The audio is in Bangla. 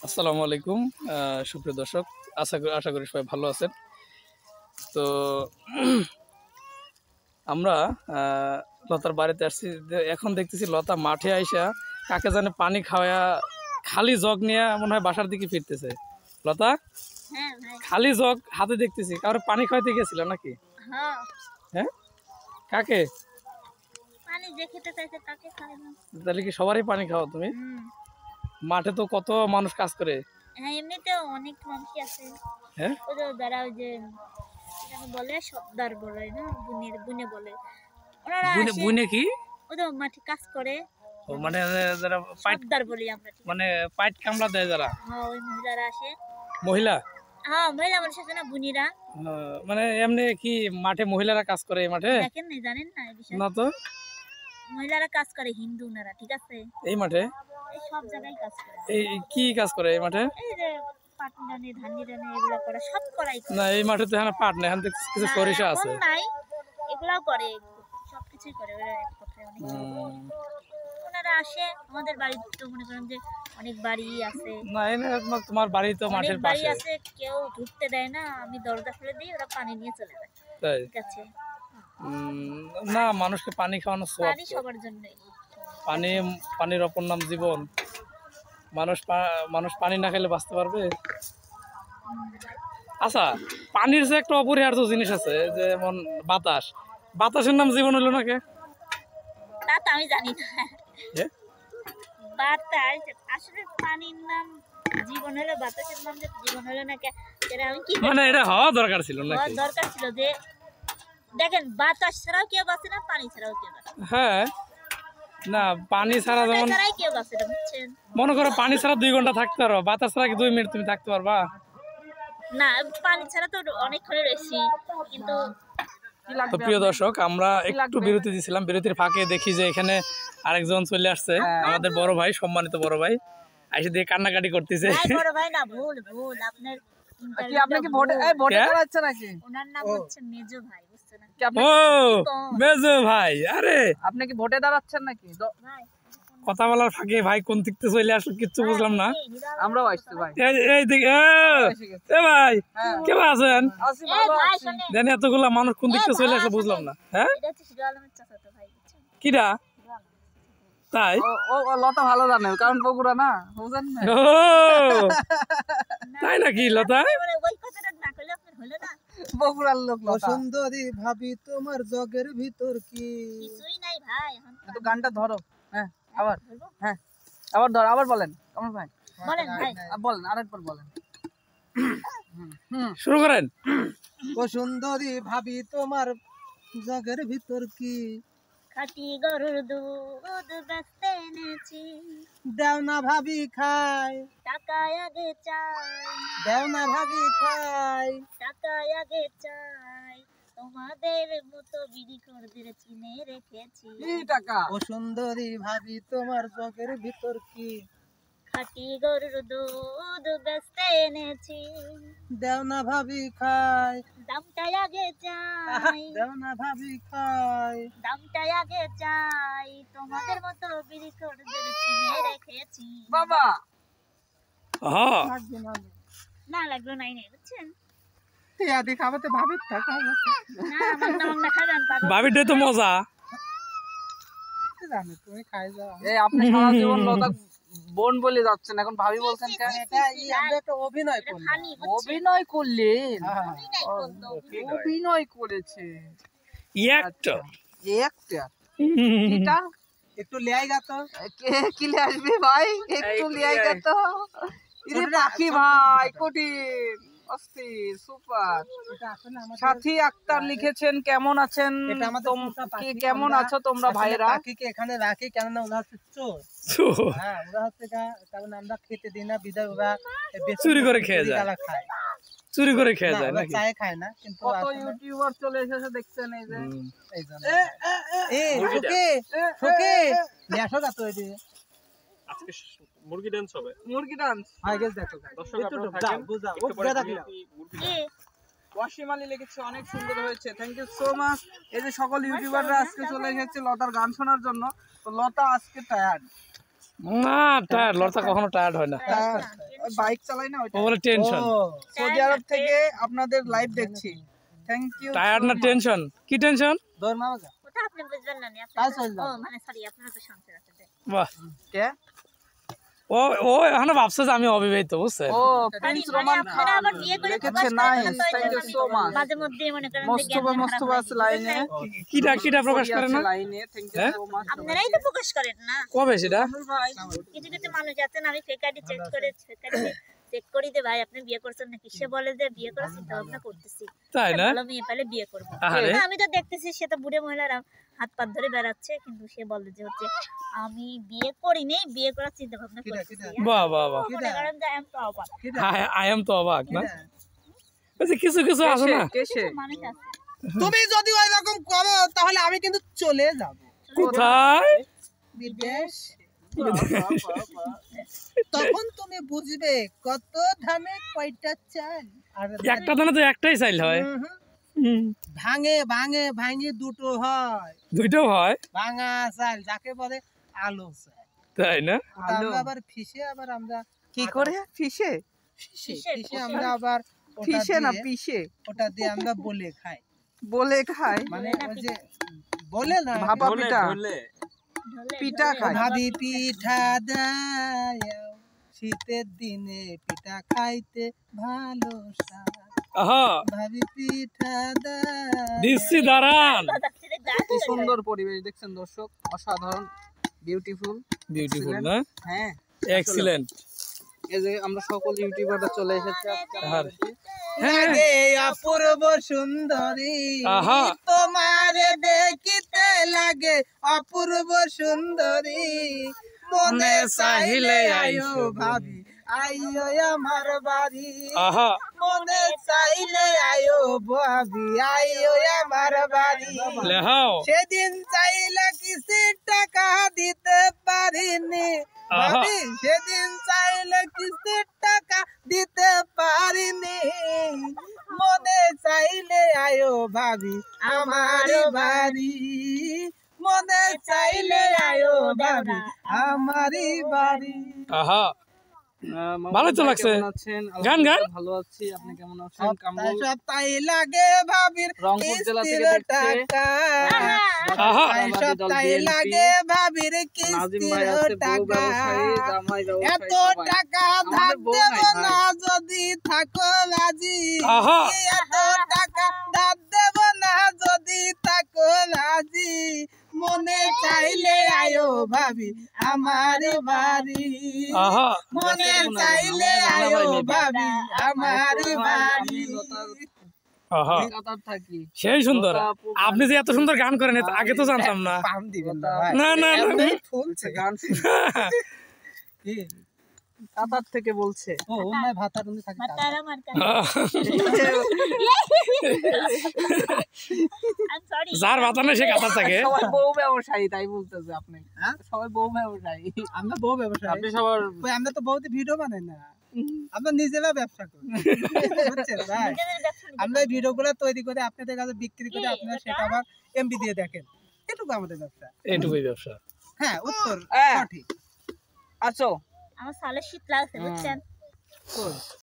আসসালামু আলাইকুম সুপ্রিয় দর্শক, আশা করি সবাই ভালো আছেন। তো আমরা লতার বাড়িতে আসছি। এখন দেখতেছি লতা মাঠে আইসা কাকে জানে পানি খাওয়া খালি জগ নিয়ে মনে হয় বাসার দিকে ফিরতেছে। লতা, খালি জগ হাতে দেখতেছি, কারো পানি খাওয়াইতে গেছিল নাকি? হ্যাঁ, কাকে? তাহলে কি সবারই পানি খাও তুমি? মাঠে তো কত মানুষ কাজ করে। হ্যাঁ, এমনিতেও অনেক মানুষই আছে। হ্যাঁ, ওই যে যারা ওই যে বলে সর্দার বলে না, বুনে বলে, ওনারা বুনে কি ওই যে মাঠে কাজ করে। ও মানে যারা সর্দার বলি আমরা, মানে পাইট কামলা দেয় যারা। হ্যাঁ, ওই মহিলারা আসে। মহিলা? হ্যাঁ, মহিলা মানুষ আছে না, বুনিরা। মানে এমনি কি মাঠে মহিলারা কাজ করে? এই মাঠে দেখেন না, জানেন না এই বিষয়ে? না তো। মহিলারা কাজ করে, হিন্দু ওনারা, ঠিক আছে? এই মাঠে এই সব জায়গায় কাজ করে। এই কি কাজ করে এই মাঠে? এই যে পাট নিড়ানি, ধান নিড়ানি, এগুলো করে, সব করাই। না, এই মাঠে তো এখানে পাট না, এখানে কিছু সরিষা আছে। নাই, এগুলাও করে, সবকিছুই করে ওরা। এক কথায় অনেক ওনারা আসে আমাদের বাড়িতে। মনে করেন যে অনেক বাড়ি আছে না, তোমার বাড়ি তো মাঠের বাড়ি পাশে আছে, কেউ ঢুকতে দেয় না, আমি দরজা খুলে দিই, ওরা পানি নিয়ে চলে যায়। তাই? ঠিক আছে। না, মানুষকে পানি খাওয়ানো সওয়াব। পানি সবার জন্যই। পানির অপর নাম জীবন। মানুষ পানি না খেলে বাঁচতে পারবে? আচ্ছা, পানির যে একটা অপরিহার্য জিনিস আছে, যেমন বাতাসের নাম জীবন হলো নাকি? তা তো আমি জানি না। বাতাস আসলে পানির নাম জীবন হলো, বাতাসের নাম যে জীবন হলো না, আমি কি মানে এটা হওয়া দরকার ছিল নাকি? দরকার ছিল যে, দেখেন, বাতাস ছাড়াও কেউ বাঁচে না, পানি ছাড়াও কেউ বাঁচে। হ্যাঁ, না, পানি ছাড়া যেমন কেউ বাঁচে না, বুঝছেন? মনে করো পানি ছাড়া 2 ঘন্টা থাকতে পারো, বাতাস ছাড়া কি 2 মিনিট তুমি থাকতে পারবা? না, পানি ছাড়া তো অনেকক্ষণ রয়েছি, কিন্তু। তো প্রিয় দর্শক, আমরা একটু বিরতি দিয়েছিলাম, বিরতির ফাঁকে দেখি যে এখানে আরেকজন চলে আসছে, আমাদের বড় ভাই, সম্মানিত বড় ভাই, এসে দিয়ে কান্নাকাটি করতেছে। বড় ভাই না, ভুল আপনার। আপনাকে ভোটে দাঁড়াচ্ছে নাকি? ওনার নাম হচ্ছে মেজো ভাই, বুঝছেন? ও মেজো ভাই, আরে আপনি কি ভোটে দাঁড়াচ্ছেন নাকি? কথা বলার ফাঁকে ভাই কোন দিকতে চলে আসলো কিচ্ছু বুঝলাম না। আমরাও আসছি ভাই। এই দিকে এ ভাই, কেমন আছেন? জানি এতগুলা মানুষ কোন দিকতে চলে আসলো বুঝলাম না। হ্যাঁ, কিরা? তাই? ও লতা ভালো জানে, কারণ বগুড়া না, বুঝেন না? ও তাই নাকি লতা? বগুড়ার লোক লতা। সুন্দরী ভাবি তোমার জগের ভিতর কি? কিছুই নাই ভাই, একটু গানটা ধরো। হ্যাঁ, আবার ধরো, আবার বলেন। আমার ভাই বলেন ভাই, বলেন, আরেকবার বলেন। শুরু করেন। ও সুন্দরী ভাবি তোমার জগের ভিতর কি? খাঁটি গরুর দুধ বেচতে এনেছি, দেও না ভাবি খাই, টাকা আগে চাই। দেও না ভাবি খাই, টাকা আগে চাই। তোমাদের মতো বিড়ি খোরদের চিনে রেখেছি। টাকা। ও সুন্দরী ভাবি তোমার জগের ভিতর কি? খাঁটি গরুর দুধ বেচতে এনেছি, দেও না ভাবি খাই, দামটা আগে চাই। দেও না ভাবি খাই, দামটা আগে চাই। তোমাদের মতো বিড়ি খোরদের চিনে রেখেছি। বাবা হ্যাঁ, না লাগলো নাই, বুঝছেন? টিয়াদি খাবাতে ভাবির টাকা না, মাংনা খাবেন পাগল। ভাবিটাই তো মজা। জানি তুমি খাই যাও। এই আপনি সারা জীবন লতা বোন বলে যাচ্ছেন, এখন ভাবি বলছেন কেন? আমরা একটা অভিনয় এটা করলাম। ফানি, বুঝছেন? অভিনয় করলেন? অভিনয় করলো। অভিনয় করেছে একটা একটা। এটা একটু লেয়াই গাতো। কে কিলে আসবে ভাই? একটু লিয়াই গেত। ইরে পাখি ভাই, কঠিন, অস্থির, সুপার। সাথী আক্তার লিখেছেন, কেমন আছেন? এটা আমাদের পোষা পাখি। কেমন আছো তোমরা ভাইরা? পাখিকে এখানে রাখি কেননা ওরা হচ্ছে চোর। হ্যাঁ, ওরা হচ্ছে কারণ আমরা খেতে দিই না, বিদায় ওরা চুরি করে খেয়ে যায়। খায়, চুরি করে খেয়ে না, যায় ওরা নাকি? চায়ে খায় না, কিন্তু কত ইউটিউবার চলে এসেছে দেখছেন, এই যে এই জন্য। এই সুকে সুকে নেশো গাতো এই যে আজকে মুরগি ডান্স হবে। মুরগি ডান্স হয়ে গেছে দেখো। দর্শক একটু আপনারা যাও, থাকেন, বুঝাও, একটু পরে বুঝা মুরগি কি? ওয়াসিম আলী লিখেছে, অনেক সুন্দর হয়েছে, থ্যাংক ইউ সো মাচ। এই যে সকল ইউটিউবাররা আজকে চলে এসেছে লতার গান শোনার জন্য। তো লতা আজকে টায়ার্ড। না, টায়ার্ড লতা কখনো টায়ার্ড হয় না। বাইক চালাই না ওইটা। ও বলে টেনশন। সৌদি আরব থেকে আপনাদের লাইভ দেখছি, থ্যাংক ইউ। টায়ার্ড না টেনশন? কি টেনশন? দৌড় মারো যা। ওটা আপনি বুঝবেন না নি, তাই চল যাও। ও মানে সরি আপনারা তো শুনতে রাখতে। বাহ, কে? ও ও এখনো ভাবছে যে আমি অবিবাহিত, বুঝছে? ও প্রিন্স রোমান আপনারা খান আবার বিয়ে করে লিখেছে, nice, thank you so much. মাঝে মধ্যে মনে করেন যে মোস্তফা আছে লাইনে, কিটা প্রকাশ করে না? লাইনে, থ্যাংক ইউ সো মাচ। আপনারাই তো প্রকাশ করেন না। কবে সেটা? কিছু কিছু মানুষ আছেন, আমি ফেক আইডি চেক করি যে ভাই আপনি বিয়ে করছেন নাকি, সে বলে যে বিয়ে করে চিন্তা ভাবনা করতেছি, তাই না? ভালো মেয়ে পেলে বিয়ে করবো। আহারে। না, আমি তো দেখতেছি সে তো বুড়ে মহিলারা হাত পা ধরে বেড়াচ্ছে, কিন্তু সে বলে যে হচ্ছে আমি বিয়ে করিনি, বিয়ে করার চিন্তা ভাবনা করতেছি। বাহ বাহ বাহ, মনে করেন যে আমি তো অবাক, আই এম তো অবাক না? ওই যে কিছু কিছু আছে না, কেসে মানুষ আছে। তুমি যদি ওই রকম করো তাহলে আমি কিন্তু চলে যাব কোথায়? বিদেশ। তখন তুমি বুঝবে কত ধানে কয়টা চাল। আর একটা দানা তো একটাই চাইল হয়। হুম, ভাঙে ভাঙে ভাঙে দুটো হয়, দুইটাও হয়, ভাঙা চাল যাকে বলে আলু চাল। তাই না? ওটা আমরা আবার ফিশে আবার আমরা কি করে? ফিশে? ফিশে আমরা আবার ওটা ফিশে না দিয়ে- পিশে ওটা দিয়ে আমরা বলে খাই, বলে খায়, মানে ওই যে বলে না ভাপা পিঠা, ঢোলে পিঠা খায়। ভাবি পিঠা দাও শীতের দিনে পিঠা খাইতে ভালো স্বাদ। আহা, ভাবি পিঠা দাও। দিচ্ছি দাঁড়ান। কি সুন্দর পরিবেশ দেখছেন দর্শক, অসাধারণ, বিউটিফুল, বিউটিফুল না? হ্যাঁ। এক্সিলেন্ট। এই যে আমরা সকল ইউটিউবাররা চলে এসেছি আজকে আহারে। আমাদের হ্যাঁ, লাগে অপূর্ব সুন্দরী, আহা। তোমারে দেখিতে লাগে অপূর্ব সুন্দরী, মনে চাইলে আয়ো ভাবি আইও আমার বাড়ি, আহা, মনে চাইলে আয়ো ভাবি আইও আমার বাড়ি। লেহাও। সেদিন চাইলে কিছু টাকা দিতে পারিনি ভাবি, সেদিন চাইলে কিছু টাকা দিতে পারিনি, মনে চাইলে আয়ো ভাবি আমার বাড়ি, মনে চাইলে আয়ো ভাবি আমারই বাড়ি। আহা, মামুন ভালো তো ভাই লাগছে। কেমন আছেন? গান গান। আলহামদুলিল্লাহ ভালো আছি, আপনি কেমন আছেন? কামরুল সপ্তাহে লাগে ভাবির রংপুর জেলা থেকে কিস্তির দেখছে। টাকা, আহা। সপ্তাহে লাগে ভাবির নাজিম ভাই কিস্তির আছে, বউ টাকা, ব্যবসায়ী, জামাই এত ব্যবসায়ী, সবাই। টাকা আমাদের ধার বউ দেব নাই ভাই। না যদি থাকো রাজি, আহা। এত টাকা ধার দেব না যদি থাকো রাজি, মনে চাইলে আয়ো ভাবি আমার বাড়ি, আহা, মনে চাইলে আয়ো ভাবি আমার বাড়ি। আহা, কাতার থাকি। সেই সুন্দর। আপনি যে এত সুন্দর গান করেন এটা আগে তো জানতাম না। পাম দিবেন না ভাই। না না না, এমনি ফুলছে। গান শুনে। কি? কাতার থেকে বলছে। ও নাই ভাতা তুমি থাকি মাতারা মার্কা। I'm sorry. যার বাতা নেই সে কাতার থাকে। সবাই বউ ব্যবসায়ী তাই বলতেছে আপনি। হ্যাঁ? সবাই বউ ব্যবসায়ী। আমরা বউ ব্যবসা, আপনি সবার ওই আমরা তো বউতে ভিডিও বানাই না, আমরা নিজেরা ব্যবসা করি, বুঝছেন ভাই? নিজেদের ব্যবসা নিজে আমরা এই ভিডিও গুলো তৈরি করে আপনাদের কাছে বিক্রি করে কি আপনারা এটা? সেটা আবার এমবি দিয়ে দেখেন, এটুকু আমাদের ব্যবসা। এইটুকুই ব্যবসা। হ্যাঁ, উত্তর হ্যাঁ। সঠিক। আছো? আমার সালে শীত লাগছে বুঝছেন।